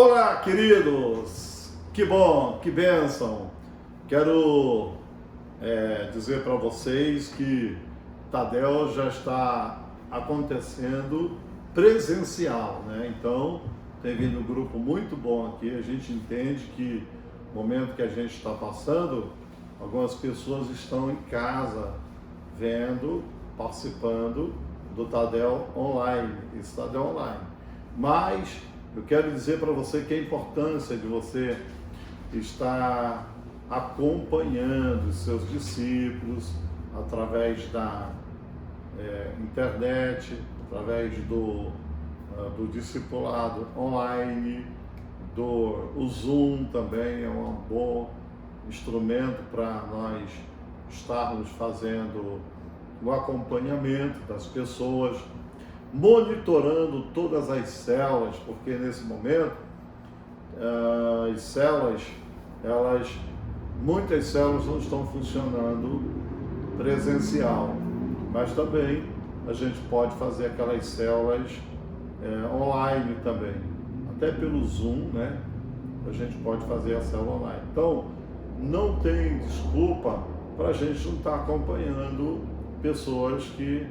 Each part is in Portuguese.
Olá, queridos! Que bom, que bênção! Quero dizer para vocês que Tadel já está acontecendo presencial, né? Então, tem vindo um grupo muito bom aqui. A gente entende que no momento que a gente está passando, algumas pessoas estão em casa vendo, participando do Tadel online, esse Tadel online. Mas eu quero dizer para você que a importância de você estar acompanhando os seus discípulos através da internet, através do discipulado online, o Zoom também é um bom instrumento para nós estarmos fazendo o acompanhamento das pessoas, monitorando todas as células, porque nesse momento as células, muitas células não estão funcionando presencial, mas também a gente pode fazer aquelas células online também, até pelo Zoom, né? A gente pode fazer a célula online. Então, não tem desculpa para a gente não estar acompanhando pessoas que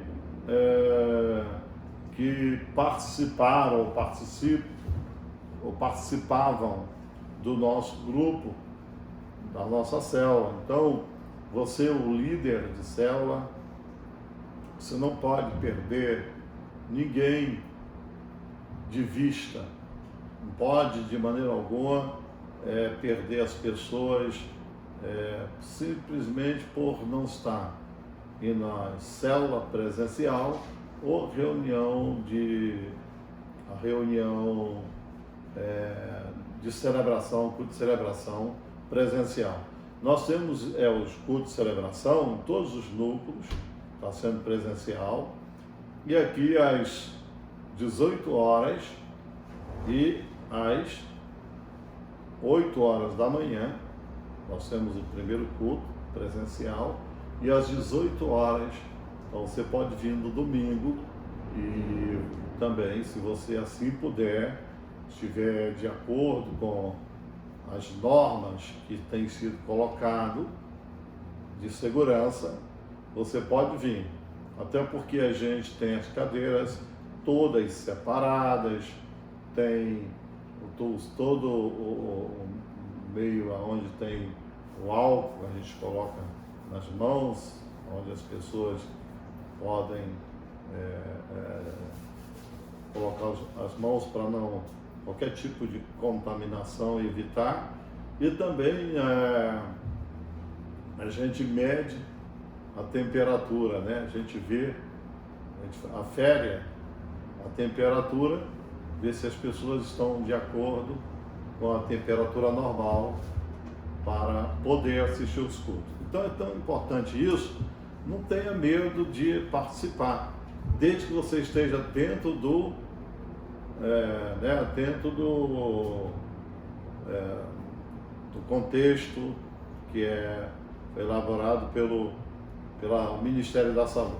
participaram ou participavam do nosso grupo, da nossa célula. Então, você, o líder de célula, você não pode perder ninguém de vista, não pode de maneira alguma perder as pessoas simplesmente por não estar em uma célula presencial ou reunião de celebração, culto de celebração presencial. Nós temos os cultos de celebração em todos os núcleos, está sendo presencial, e aqui às 18 horas e às 8 horas da manhã, nós temos o primeiro culto presencial, e às 18 horas, então você pode vir no domingo, e também, se você assim puder, estiver de acordo com as normas que têm sido colocado de segurança, você pode vir. Até porque a gente tem as cadeiras todas separadas, tem todo o meio onde tem o álcool, a gente coloca nas mãos, onde as pessoas podem colocar as mãos para não qualquer tipo de contaminação evitar. E também a gente mede a temperatura, né? A gente vê, afere a temperatura, vê se as pessoas estão de acordo com a temperatura normal para poder assistir os cultos. Então é tão importante isso, não tenha medo de participar, desde que você esteja dentro do contexto que é elaborado pelo Ministério da Saúde.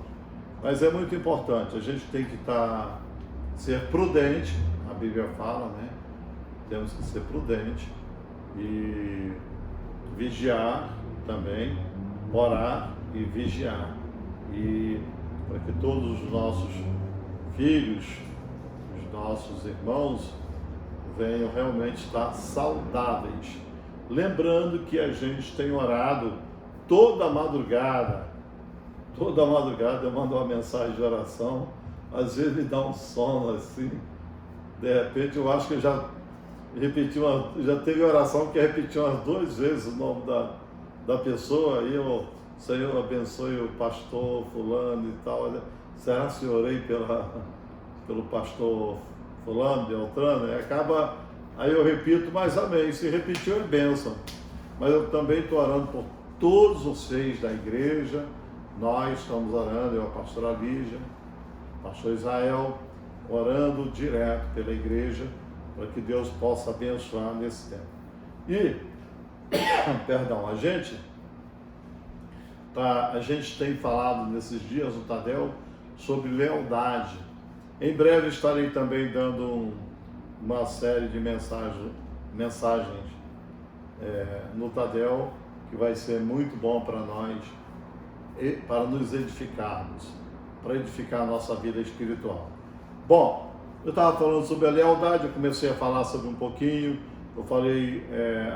Mas é muito importante, a gente tem que ser prudente, a Bíblia fala, né? Temos que ser prudente e vigiar também, orar e vigiar, e para que todos os nossos filhos, os nossos irmãos venham realmente estar saudáveis. Lembrando que a gente tem orado toda madrugada eu mando uma mensagem de oração, às vezes me dá um sono assim, de repente eu acho que eu já teve oração que repetiu umas 2 vezes o nome da pessoa, e o Senhor abençoe o pastor fulano e tal. Olha, será que eu orei pelo pastor fulano, Beltrano? Aí eu repito, mas amém, se repetiu é bênção. Mas eu também estou orando por todos os fiéis da igreja, nós estamos orando, eu, a pastora Lígia, o pastor Israel, orando direto pela igreja, para que Deus possa abençoar nesse tempo. E, perdão, a gente tem falado nesses dias no Tadel sobre lealdade. Em breve estarei também dando uma série de mensagens no Tadel, que vai ser muito bom para nós, para nos edificarmos, para edificar a nossa vida espiritual. Bom, eu estava falando sobre a lealdade, eu comecei a falar sobre um pouquinho, eu falei,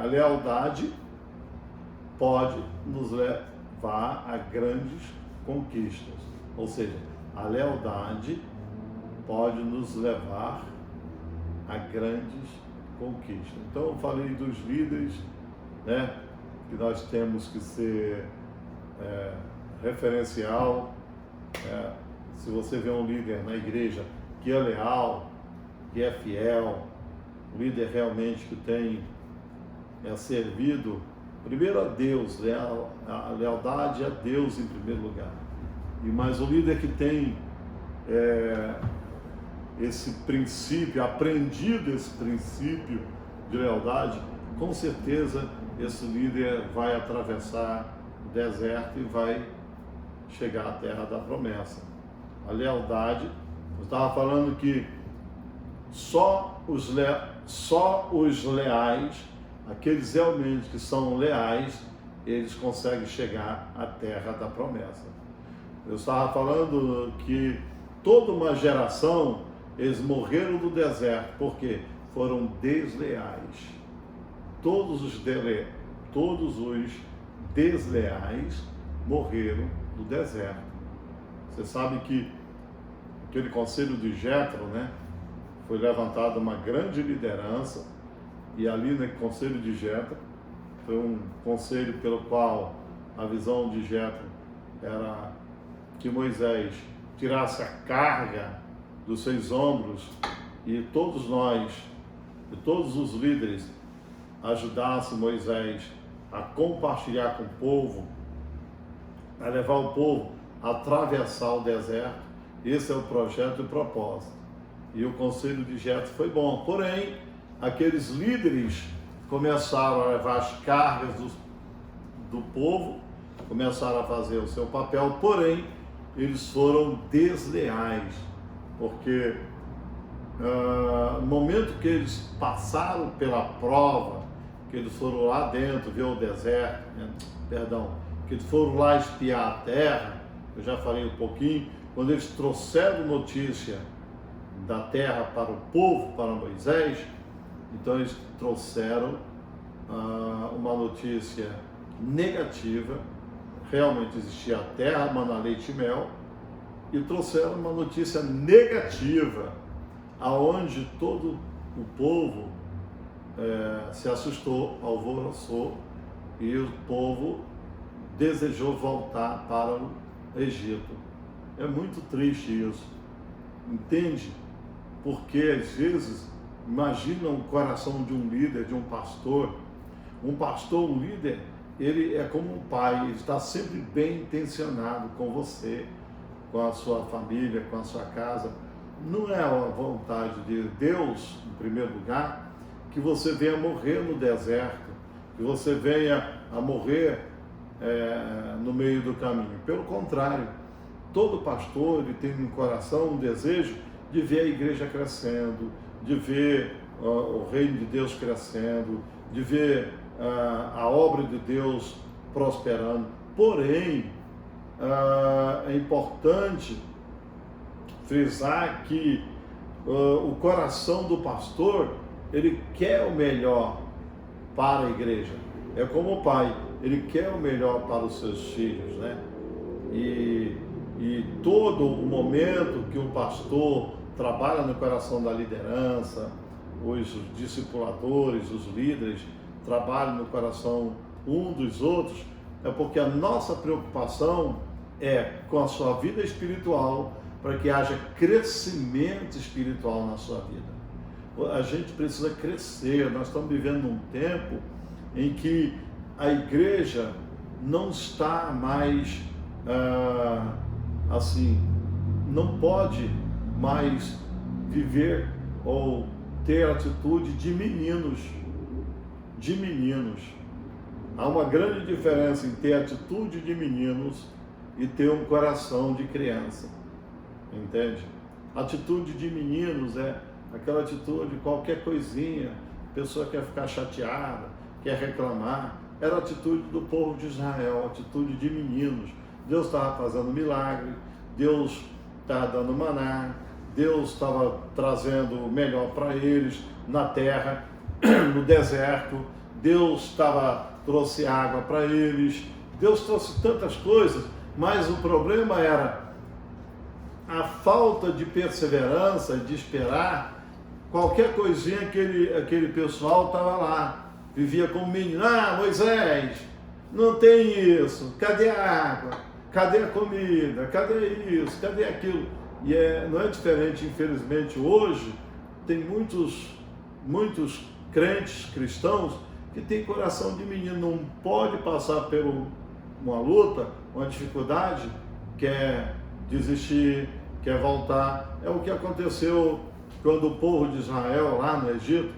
a lealdade pode nos levar a grandes conquistas, ou seja, a lealdade pode nos levar a grandes conquistas. Então eu falei dos líderes, né, que nós temos que ser referencial. Se você vê um líder na igreja que é leal, que é fiel, um líder realmente que tem servido primeiro a Deus, a lealdade a Deus em primeiro lugar, mas o líder que tem esse princípio, aprendido esse princípio de lealdade, com certeza esse líder vai atravessar o deserto e vai chegar à terra da promessa. A lealdade, eu estava falando que só os leais, aqueles realmente que são leais, eles conseguem chegar à terra da promessa. Eu estava falando que toda uma geração, eles morreram no deserto, porque foram desleais. Todos os desleais morreram no deserto. Você sabe que aquele conselho de Jetro, né, foi levantada uma grande liderança, e ali no conselho de Jetro, foi um conselho pelo qual a visão de Jetro era que Moisés tirasse a carga dos seus ombros e todos nós, e todos os líderes, ajudassem Moisés a compartilhar com o povo, a levar o povo a atravessar o deserto. Esse é o projeto e o propósito. E o conselho de Jetro foi bom, porém, aqueles líderes começaram a levar as cargas do povo, começaram a fazer o seu papel, porém, eles foram desleais, porque no momento que eles passaram pela prova, que eles foram lá dentro ver o deserto, que eles foram lá espiar a terra, eu já falei um pouquinho, quando eles trouxeram notícia da terra para o povo, para Moisés, então eles trouxeram uma notícia negativa. Realmente existia a terra, mana, leite e mel, e trouxeram uma notícia negativa, aonde todo o povo se assustou, alvoroçou, e o povo desejou voltar para o Egito. É muito triste isso, entende? Porque às vezes, imagina o coração de um líder, de um pastor, um líder, ele é como um pai, ele está sempre bem intencionado com você, com a sua família, com a sua casa. Não é a vontade de Deus, em primeiro lugar, que você venha morrer no deserto, que você venha a morrer no meio do caminho. Pelo contrário, todo pastor ele tem um coração, um desejo de ver a igreja crescendo, de ver o reino de Deus crescendo, de ver a obra de Deus prosperando. Porém, é importante frisar que o coração do pastor, ele quer o melhor para a igreja. É como o pai, ele quer o melhor para os seus filhos, né? E todo o momento que o pastor trabalha no coração da liderança, os discipuladores, os líderes, trabalham no coração um dos outros, é porque a nossa preocupação é com a sua vida espiritual, para que haja crescimento espiritual na sua vida. A gente precisa crescer. Nós estamos vivendo num tempo em que a igreja não está mais assim, não pode mais viver ou ter atitude de meninos. Há uma grande diferença em ter atitude de meninos e ter um coração de criança, entende? Atitude de meninos é aquela atitude, qualquer coisinha, a pessoa quer ficar chateada, quer reclamar. Era a atitude do povo de Israel, a atitude de meninos. Deus estava fazendo milagre, Deus estava dando maná, Deus estava trazendo o melhor para eles na terra, no deserto. Deus trouxe água para eles, Deus trouxe tantas coisas, mas o problema era a falta de perseverança, de esperar. Qualquer coisinha, aquele pessoal estava lá, vivia como menino. Moisés, não tem isso, cadê a água? Cadê a comida? Cadê isso? Cadê aquilo? E não é diferente, infelizmente, hoje, tem muitos crentes cristãos que têm coração de menino, não pode passar por uma luta, uma dificuldade, quer desistir, quer voltar. É o que aconteceu quando o povo de Israel, lá no Egito,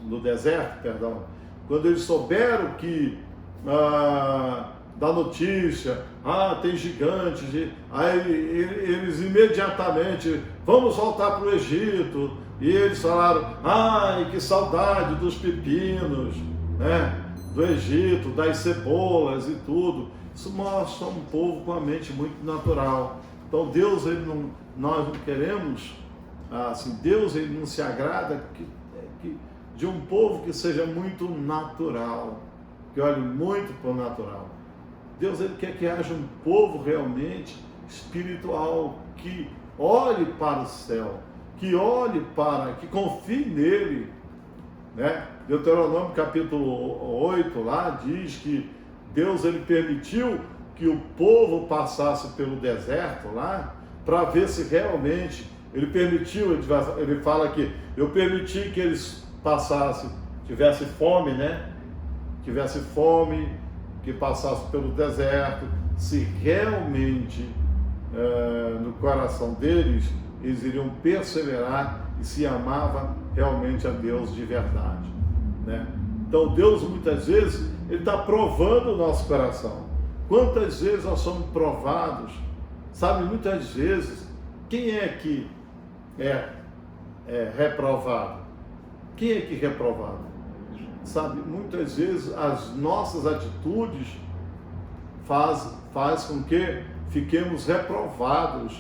no deserto, perdão, quando eles souberam que da notícia, tem gigantes, aí eles imediatamente, vamos voltar para o Egito, e eles falaram, que saudade dos pepinos, né, do Egito, das cebolas e tudo. Isso mostra um povo com a mente muito natural. Então Deus, nós não queremos, assim, Deus ele não se agrada de um povo que seja muito natural, que olhe muito para o natural. Deus ele quer que haja um povo realmente espiritual, que olhe para o céu, que confie nele, né? Deuteronômio capítulo 8 lá diz que Deus ele permitiu que o povo passasse pelo deserto lá, para ver se realmente, ele fala que eu permiti que eles passassem, tivesse fome, né? Tivesse fome, que passasse pelo deserto, se realmente no coração deles eles iriam perseverar e se amava realmente a Deus de verdade, né? Então Deus muitas vezes ele está provando o nosso coração. Quantas vezes nós somos provados, sabe? Muitas vezes, quem é que é reprovado? Quem é que é reprovado? Sabe, muitas vezes as nossas atitudes faz com que fiquemos reprovados,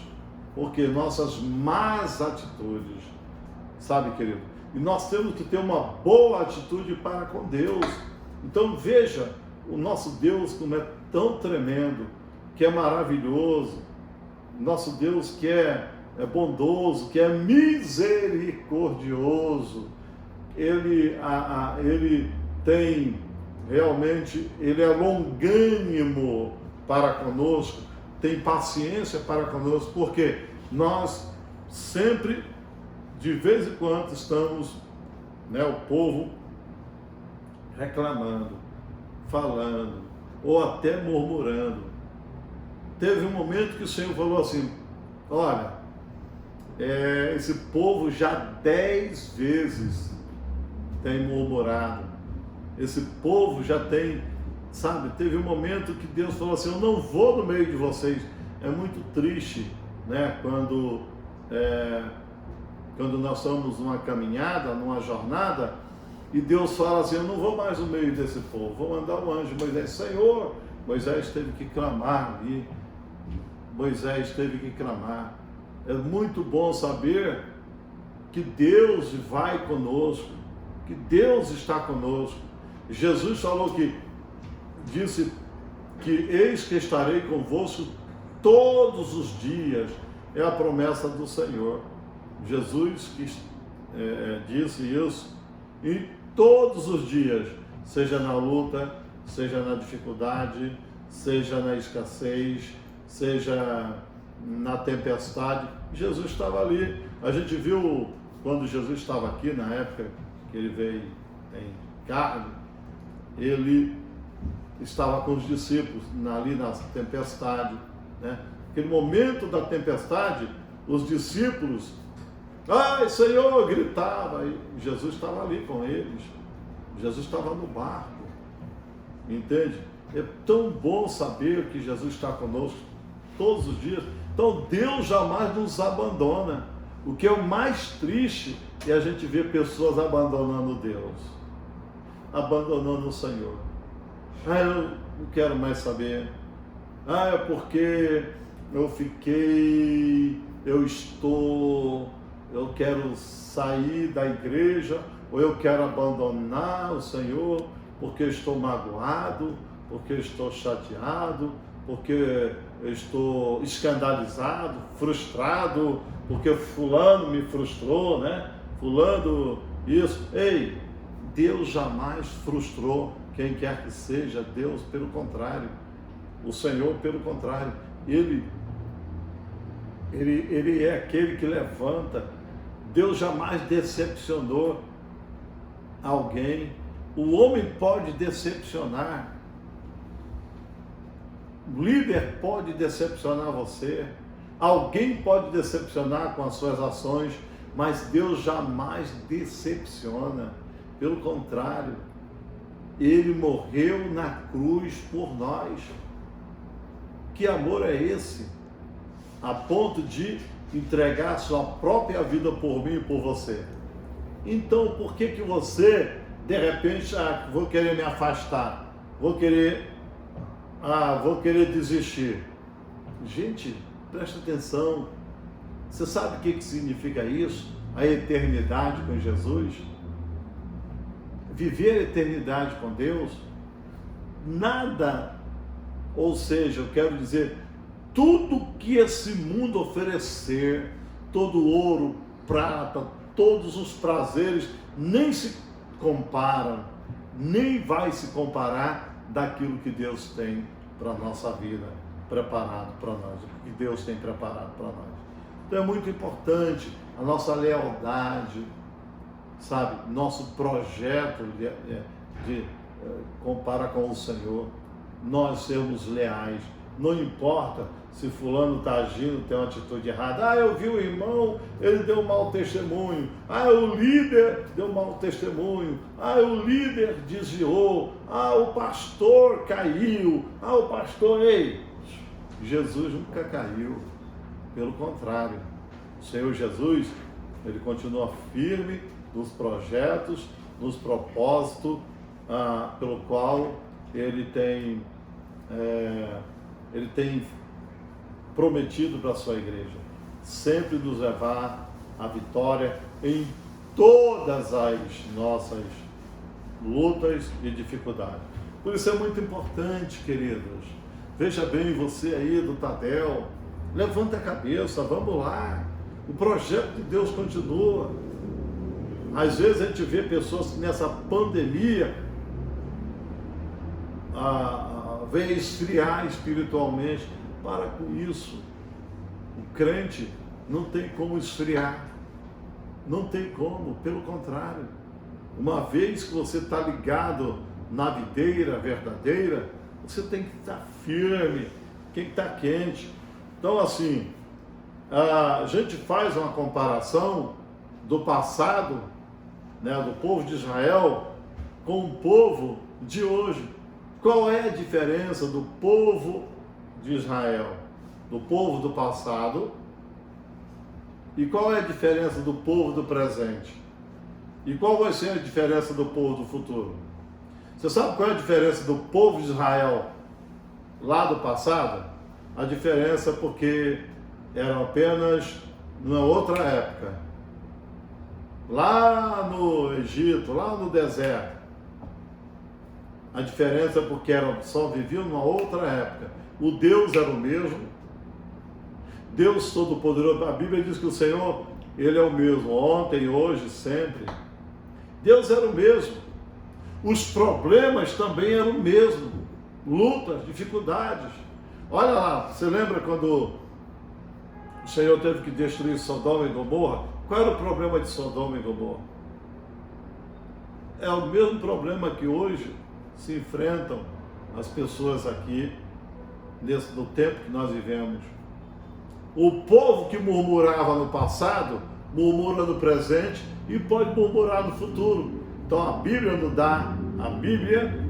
porque nossas más atitudes, sabe, querido? E nós temos que ter uma boa atitude para com Deus. Então veja, o nosso Deus como é tão tremendo, que é maravilhoso, nosso Deus que é bondoso, que é misericordioso. Ele tem realmente, ele é longânimo para conosco, tem paciência para conosco, porque nós sempre, de vez em quando, estamos, né, o povo reclamando, falando, ou até murmurando. Teve um momento que o Senhor falou assim, olha, esse povo já 10 vezes tem murmurado, esse povo já tem, sabe, teve um momento que Deus falou assim, eu não vou no meio de vocês. É muito triste, né, quando nós estamos numa caminhada, numa jornada, e Deus fala assim, eu não vou mais no meio desse povo, vou mandar um anjo. Moisés, Senhor, Moisés teve que clamar ali, Moisés teve que clamar. É muito bom saber que Deus vai conosco, que Deus está conosco. Jesus falou disse que eis que estarei convosco todos os dias, é a promessa do Senhor. Jesus que disse isso, e todos os dias, seja na luta, seja na dificuldade, seja na escassez, seja na tempestade, Jesus estava ali. A gente viu quando Jesus estava aqui, na época que ele veio em carne, ele estava com os discípulos ali na tempestade, né? Aquele momento da tempestade, os discípulos, ai Senhor, gritava, e Jesus estava ali com eles, Jesus estava no barco, entende? É tão bom saber que Jesus está conosco todos os dias. Então Deus jamais nos abandona. O que é o mais triste é a gente ver pessoas abandonando Deus, abandonando o Senhor. Ah, eu não quero mais saber. Ah, é porque eu quero sair da igreja, ou eu quero abandonar o Senhor, porque eu estou magoado, porque eu estou chateado, porque eu estou escandalizado, frustrado, porque fulano me frustrou, né? Fulano isso. Ei, Deus jamais frustrou quem quer que seja. Deus, pelo contrário, o Senhor, pelo contrário, Ele é aquele que levanta. Deus jamais decepcionou alguém. O homem pode decepcionar, o líder pode decepcionar você, alguém pode decepcionar com as suas ações, mas Deus jamais decepciona. Pelo contrário, Ele morreu na cruz por nós. Que amor é esse? A ponto de entregar sua própria vida por mim e por você. Então, por que você, de repente, vou querer me afastar, vou querer desistir? Gente, presta atenção. Você sabe o que significa isso? A eternidade com Jesus? Viver a eternidade com Deus? Nada, ou seja, eu quero dizer, tudo que esse mundo oferecer, todo ouro, prata, todos os prazeres, nem se comparam, nem vai se comparar daquilo que Deus tem para a nossa vida, preparado para nós, o que Deus tem preparado para nós. Então é muito importante a nossa lealdade, sabe, nosso projeto de comparar com o Senhor, nós sermos leais. Não importa se fulano está agindo, tem uma atitude errada. Ah, eu vi o irmão, ele deu um mau testemunho. Ah, o líder deu um mau testemunho. Ah, o líder desviou. Ah, o pastor caiu. Ah, o pastor... Ei, Jesus nunca caiu. Pelo contrário, o Senhor Jesus, Ele continua firme nos projetos, nos propósitos pelo qual Ele tem prometido para a sua igreja, sempre nos levar à vitória em todas as nossas lutas e dificuldades. Por isso é muito importante, queridos, veja bem você aí do Tadel, levanta a cabeça, vamos lá, o projeto de Deus continua. Às vezes a gente vê pessoas que nessa pandemia vem esfriar espiritualmente. Para com isso. O crente não tem como esfriar, não tem como, pelo contrário. Uma vez que você está ligado na videira verdadeira, você tem que estar firme, tem que estar quente. Então assim, a gente faz uma comparação do passado, né, do povo de Israel com o povo de hoje. Qual é a diferença do povo de Israel, do povo do passado, e qual é a diferença do povo do presente? E qual vai ser a diferença do povo do futuro? Você sabe qual é a diferença do povo de Israel lá do passado? A diferença é porque eram apenas numa outra época, lá no Egito, lá no deserto. A diferença é porque só viviam numa outra época. O Deus era o mesmo, Deus Todo-Poderoso. A Bíblia diz que o Senhor, Ele é o mesmo, ontem, hoje, sempre. Deus era o mesmo. Os problemas também eram o mesmo, lutas, dificuldades. Olha lá, você lembra quando o Senhor teve que destruir Sodoma e Gomorra? Qual era o problema de Sodoma e Gomorra? É o mesmo problema que hoje se enfrentam as pessoas aqui, no tempo que nós vivemos. O povo que murmurava no passado, murmura no presente e pode murmurar no futuro. Então a Bíblia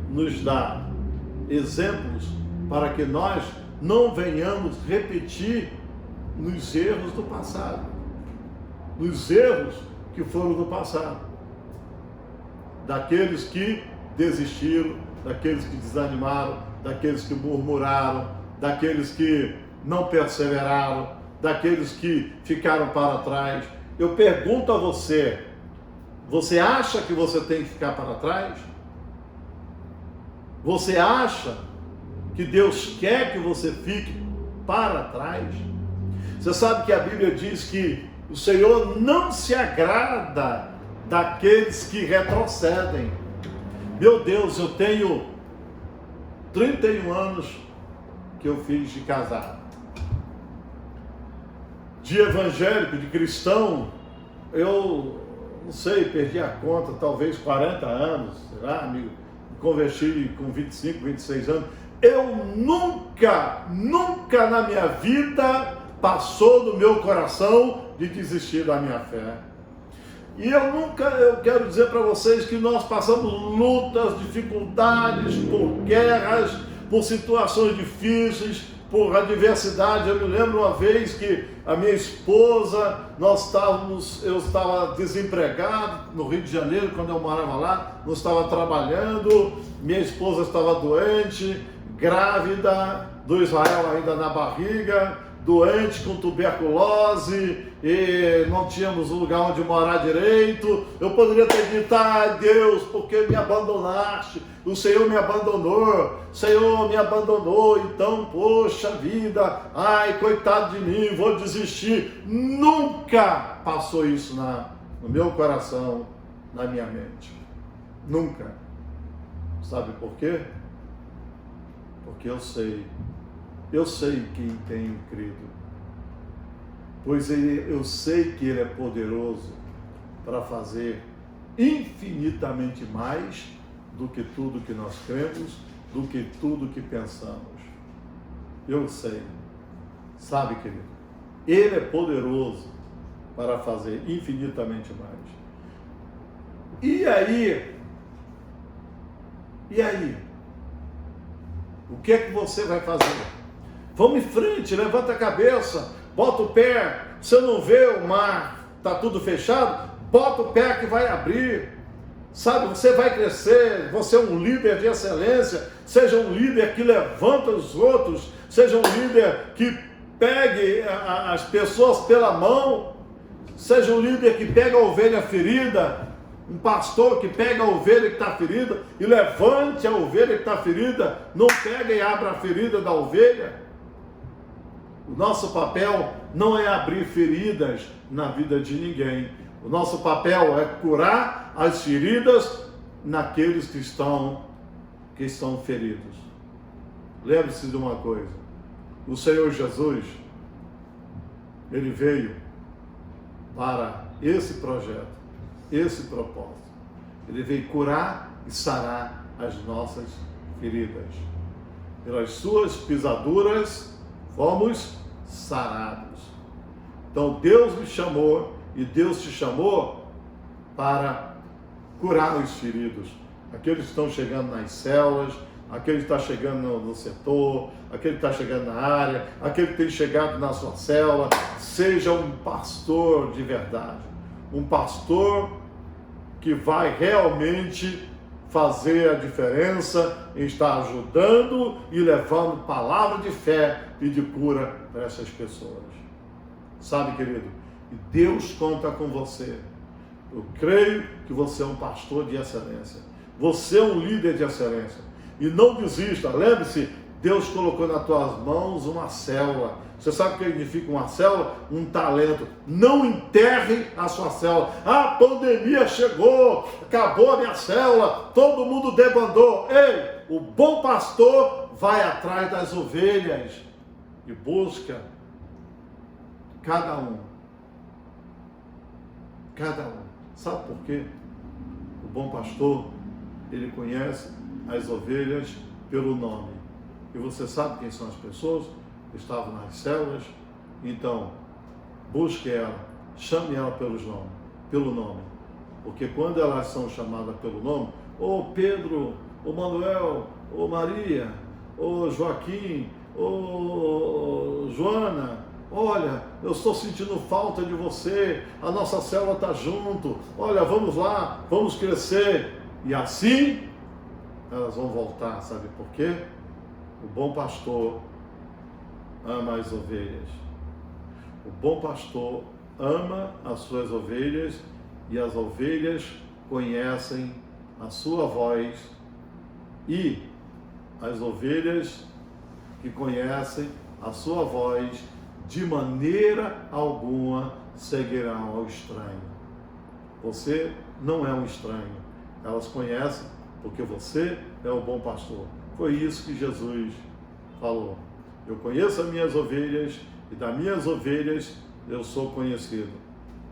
nos dá exemplos para que nós não venhamos repetir nos erros do passado. nos erros que foram no passado. Daqueles que desistiram, daqueles que desanimaram, daqueles que murmuraram, daqueles que não perseveraram, daqueles que ficaram para trás. Eu pergunto a você, você acha que você tem que ficar para trás? Você acha que Deus quer que você fique para trás? Você sabe que a Bíblia diz que o Senhor não se agrada daqueles que retrocedem. Meu Deus, eu tenho 31 anos que eu fiz de casado. De evangélico, de cristão, eu não sei, perdi a conta, talvez 40 anos, sei lá, amigo, me converti com 25, 26 anos. Eu nunca na minha vida passou do meu coração de desistir da minha fé. E eu quero dizer para vocês que nós passamos lutas, dificuldades, por guerras, por situações difíceis, por adversidade. Eu me lembro uma vez que a minha esposa, eu estava desempregado no Rio de Janeiro, quando eu morava lá, não estava trabalhando, minha esposa estava doente, grávida, do Israel ainda na barriga, doente com tuberculose, e não tínhamos um lugar onde morar direito. Eu poderia ter dito: ai Deus, por que me abandonaste? O Senhor me abandonou, o Senhor me abandonou, então, poxa vida, ai, coitado de mim, vou desistir. Nunca passou isso no meu coração, na minha mente. Nunca. Sabe por quê? Porque eu sei quem tenho crido, pois eu sei que Ele é poderoso para fazer infinitamente mais do que tudo que nós cremos, do que tudo que pensamos. Eu sei, sabe, querido, Ele é poderoso para fazer infinitamente mais. E aí? O que é que você vai fazer? Vamos em frente, levanta a cabeça, bota o pé. Você não vê o mar, está tudo fechado? Bota o pé que vai abrir. Sabe, você vai crescer, você é um líder de excelência. Seja um líder que levanta os outros, seja um líder que pegue as pessoas pela mão, seja um líder que pega a ovelha ferida, um pastor que pega a ovelha que está ferida e levante a ovelha que está ferida, não pega e abra a ferida da ovelha. O nosso papel não é abrir feridas na vida de ninguém. O nosso papel é curar as feridas naqueles que estão feridos. Lembre-se de uma coisa: o Senhor Jesus, Ele veio para esse projeto, esse propósito. Ele veio curar e sarar as nossas feridas. Pelas suas pisaduras fomos sarados. Então Deus me chamou e Deus te chamou para curar os feridos. Aqueles que estão chegando nas células, aquele que está chegando no setor, aquele que está chegando na área, aquele que tem chegado na sua célula. Seja um pastor de verdade, um pastor que vai realmente fazer a diferença em estar ajudando e levando palavra de fé e de cura para essas pessoas. Sabe, querido, e Deus conta com você. Eu creio que você é um pastor de excelência, você é um líder de excelência, e não desista. Lembre-se, Deus colocou nas tuas mãos uma célula. Você sabe o que significa uma célula? Um talento. Não enterre a sua célula. A pandemia chegou, acabou a minha célula, todo mundo debandou. Ei, o bom pastor vai atrás das ovelhas e busca cada um. Sabe por quê? O bom pastor, ele conhece as ovelhas pelo nome. E você sabe quem são as pessoas que estavam nas células? Então, busque ela, chame ela pelo nome. Porque quando elas são chamadas pelo nome, ô Pedro, ô Manuel, ô Maria, ô Joaquim, ô Joana, olha, eu estou sentindo falta de você, a nossa célula está junto, olha, vamos lá, vamos crescer. E assim, elas vão voltar, sabe por quê? O bom pastor ama as ovelhas. O bom pastor ama as suas ovelhas e as ovelhas conhecem a sua voz e as ovelhas que conhecem a sua voz de maneira alguma seguirão ao estranho. Você não é um estranho. Elas conhecem porque você é o bom pastor. Foi isso que Jesus falou. Eu conheço as minhas ovelhas e das minhas ovelhas eu sou conhecido.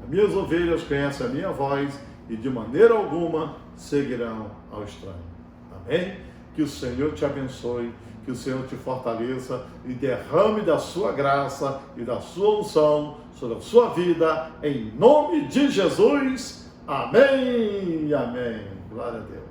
As minhas ovelhas conhecem a minha voz e de maneira alguma seguirão ao estranho. Amém? Que o Senhor te abençoe, que o Senhor te fortaleça e derrame da sua graça e da sua unção sobre a sua vida, em nome de Jesus. Amém e amém. Glória a Deus.